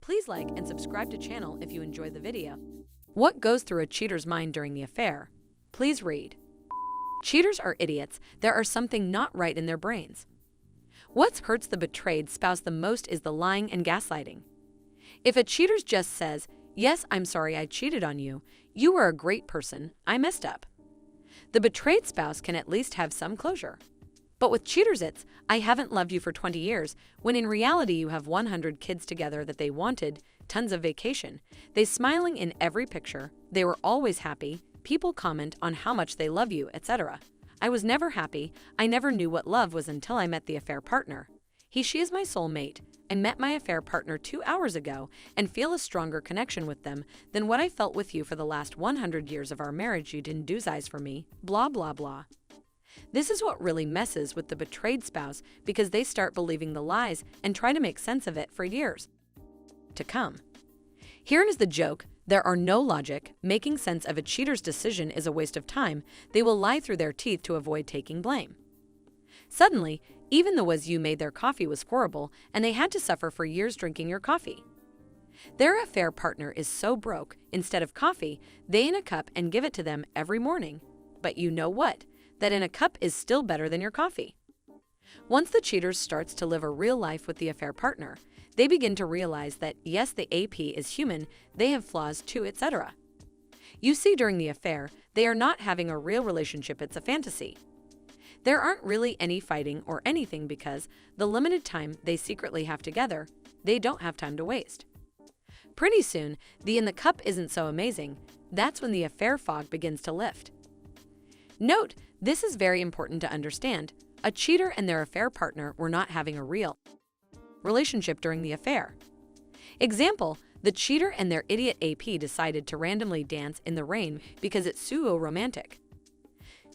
Please like and subscribe to channel if you enjoyed the video. What goes through a cheater's mind during the affair? Please read. Cheaters are idiots. There are something not right in their brains. What hurts the betrayed spouse the most is the lying and gaslighting. If a cheater just says, "Yes, I'm sorry I cheated on you. You were a great person. I messed up," the betrayed spouse can at least have some closure. But with cheaters it's, "I haven't loved you for 20 years, when in reality you have 100 kids together that they wanted, tons of vacation, they smiling in every picture, they were always happy, people comment on how much they love you, etc. I was never happy, I never knew what love was until I met the affair partner. She is my soulmate. I met my affair partner 2 hours ago and feel a stronger connection with them than what I felt with you for the last 100 years of our marriage. You didn't do eyes for me, blah blah blah." This is what really messes with the betrayed spouse because they start believing the lies and try to make sense of it for years to come. Here is the joke. There are no logic. Making sense of a cheater's decision is a waste of time. They will lie through their teeth to avoid taking blame. Suddenly, even though you made their coffee was horrible and they had to suffer for years drinking your coffee. Their affair partner is so broke, instead of coffee, they in a cup and give it to them every morning. But you know what? That in a cup is still better than your coffee. Once the cheater starts to live a real life with the affair partner, they begin to realize that yes, the AP is human, they have flaws too, etc. You see, during the affair, they are not having a real relationship, it's a fantasy. There aren't really any fighting or anything because the limited time they secretly have together, they don't have time to waste. Pretty soon, the in the cup isn't so amazing. That's when the affair fog begins to lift. Note, this is very important to understand. A cheater and their affair partner were not having a real relationship during the affair. Example, the cheater and their idiot AP decided to randomly dance in the rain because it's so romantic.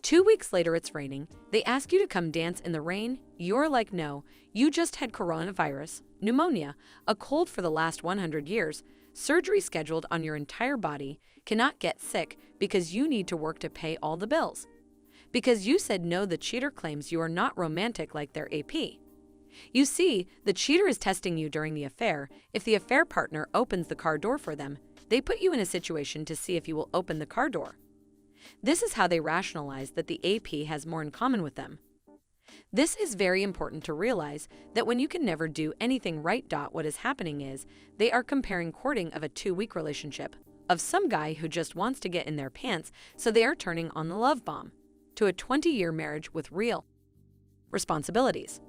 2 weeks later it's raining, they ask you to come dance in the rain, you're like, no, you just had coronavirus, pneumonia, a cold for the last 100 years, surgery scheduled on your entire body, cannot get sick because you need to work to pay all the bills. Because you said no, the cheater claims you are not romantic like their AP. You see, the cheater is testing you during the affair. If the affair partner opens the car door for them, they put you in a situation to see if you will open the car door. This is how they rationalize that the AP has more in common with them. This is very important to realize that when you can never do anything right. What is happening is they are comparing courting of a 2-week relationship of some guy who just wants to get in their pants, so they are turning on the love bomb, to a 20-year marriage with real responsibilities.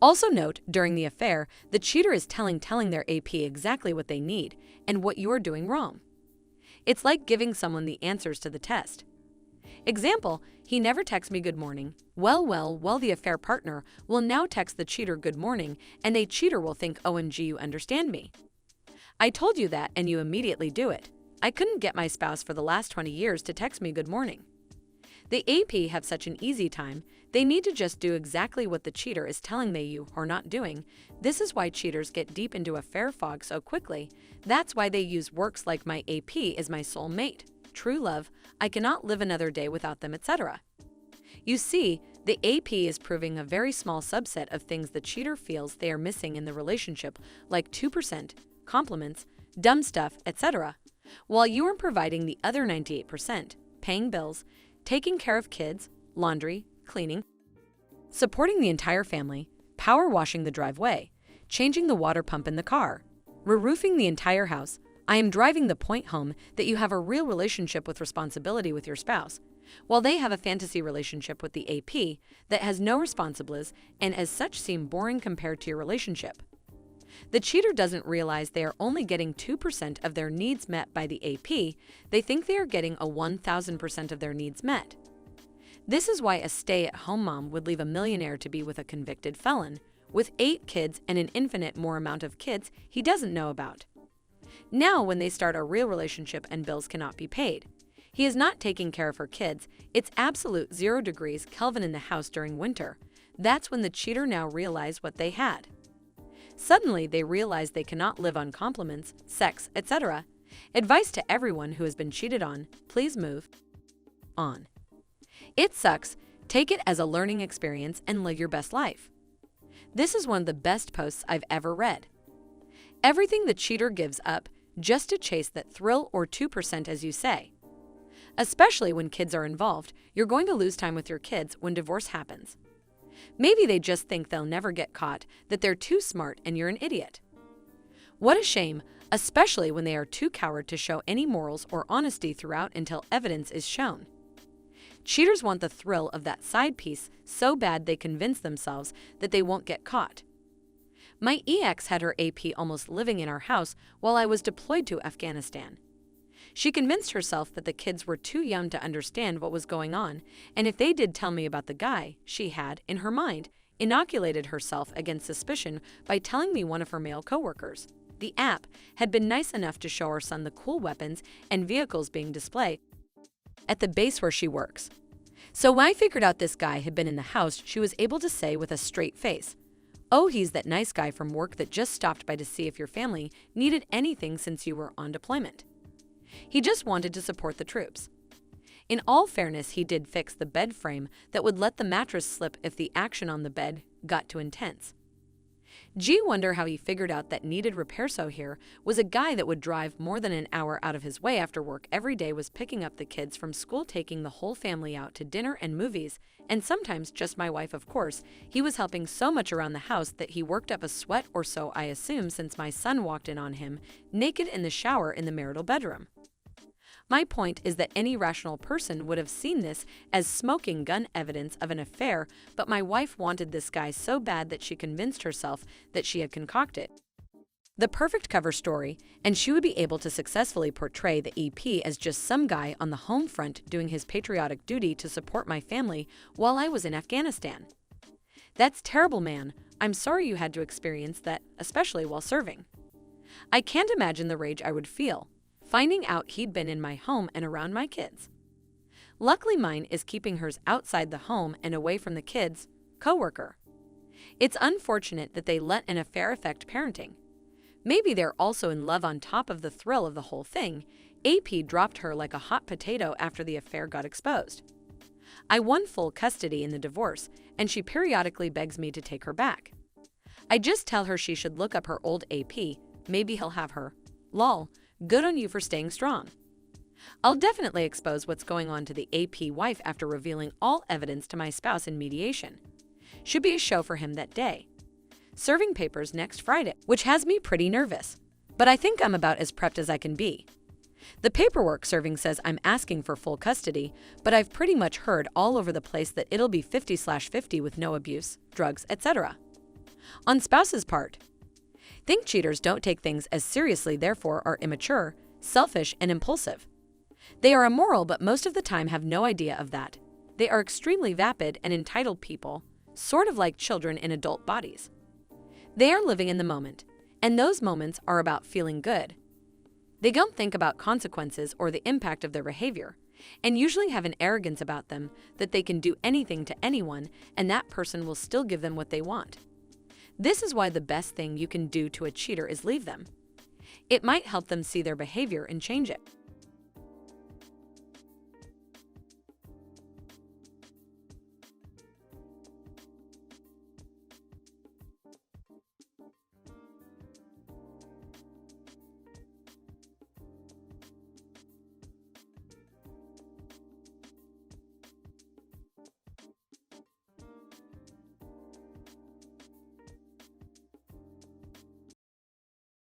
Also note, during the affair, the cheater is telling their AP exactly what they need and what you are doing wrong. It's like giving someone the answers to the test. Example, he never texts me good morning. Well, the affair partner will now text the cheater good morning and the cheater will think, OMG, you understand me. I told you that and you immediately do it. I couldn't get my spouse for the last 20 years to text me good morning. The AP have such an easy time, they need to just do exactly what the cheater is telling you are not doing. This is why cheaters get deep into affair fog so quickly. That's why they use works like my AP is my soulmate, true love, I cannot live another day without them, etc. You see, the AP is proving a very small subset of things the cheater feels they are missing in the relationship, like 2%, compliments, dumb stuff, etc., while you are providing the other 98%, paying bills, taking care of kids, laundry, cleaning, supporting the entire family, power washing the driveway, changing the water pump in the car, re-roofing the entire house. I am driving the point home that you have a real relationship with responsibility with your spouse, while they have a fantasy relationship with the AP that has no responsibilities and as such seem boring compared to your relationship. The cheater doesn't realize they are only getting 2% of their needs met by the AP. They think they are getting a 1,000% of their needs met. This is why a stay-at-home mom would leave a millionaire to be with a convicted felon, with 8 kids and an infinite more amount of kids he doesn't know about. Now when they start a real relationship and bills cannot be paid, he is not taking care of her kids, it's absolute 0 degrees Kelvin in the house during winter. That's when the cheater now realized what they had. Suddenly, they realize they cannot live on compliments, sex, etc. Advice to everyone who has been cheated on, please move on. It sucks. Take it as a learning experience and live your best life. This is one of the best posts I've ever read. Everything the cheater gives up just to chase that thrill or 2%, as you say. Especially when kids are involved, you're going to lose time with your kids when divorce happens. Maybe they just think they'll never get caught, that they're too smart and you're an idiot. What a shame, especially when they are too coward to show any morals or honesty throughout until evidence is shown. Cheaters want the thrill of that side piece so bad they convince themselves that they won't get caught. My ex had her AP almost living in our house while I was deployed to Afghanistan. She convinced herself that the kids were too young to understand what was going on, and if they did tell me about the guy, she had, in her mind, inoculated herself against suspicion by telling me one of her male coworkers, the app, had been nice enough to show our son the cool weapons and vehicles being displayed at the base where she works. So when I figured out this guy had been in the house, she was able to say with a straight face, "Oh, he's that nice guy from work that just stopped by to see if your family needed anything since you were on deployment. He just wanted to support the troops." In all fairness, he did fix the bed frame that would let the mattress slip if the action on the bed got too intense. Gee, wonder how he figured out that needed repair. So here was a guy that would drive more than an hour out of his way after work every day, was picking up the kids from school, taking the whole family out to dinner and movies, and sometimes just my wife, of course. He was helping so much around the house that he worked up a sweat, or so I assume, since my son walked in on him naked in the shower in the marital bedroom. My point is that any rational person would have seen this as smoking gun evidence of an affair, but my wife wanted this guy so bad that she convinced herself that she had concocted the perfect cover story, and she would be able to successfully portray the EP as just some guy on the home front doing his patriotic duty to support my family while I was in Afghanistan. That's terrible, man. I'm sorry you had to experience that, especially while serving. I can't imagine the rage I would feel finding out he'd been in my home and around my kids. Luckily, mine is keeping hers outside the home and away from the kids' coworker. It's unfortunate that they let an affair affect parenting. Maybe they're also in love on top of the thrill of the whole thing. AP dropped her like a hot potato after the affair got exposed. I won full custody in the divorce, and she periodically begs me to take her back. I just tell her she should look up her old AP. Maybe he'll have her. Lol. Good on you for staying strong. I'll definitely expose what's going on to the AP wife after revealing all evidence to my spouse in mediation. Should be a show for him that day. Serving papers next Friday, which has me pretty nervous. But I think I'm about as prepped as I can be. The paperwork serving says I'm asking for full custody, but I've pretty much heard all over the place that it'll be 50/50 with no abuse, drugs, etc. On spouse's part, think cheaters don't take things as seriously, therefore are immature, selfish, and impulsive. They are immoral, but most of the time have no idea of that. They are extremely vapid and entitled people, sort of like children in adult bodies. They are living in the moment, and those moments are about feeling good. They don't think about consequences or the impact of their behavior, and usually have an arrogance about them that they can do anything to anyone and that person will still give them what they want. This is why the best thing you can do to a cheater is leave them. It might help them see their behavior and change it.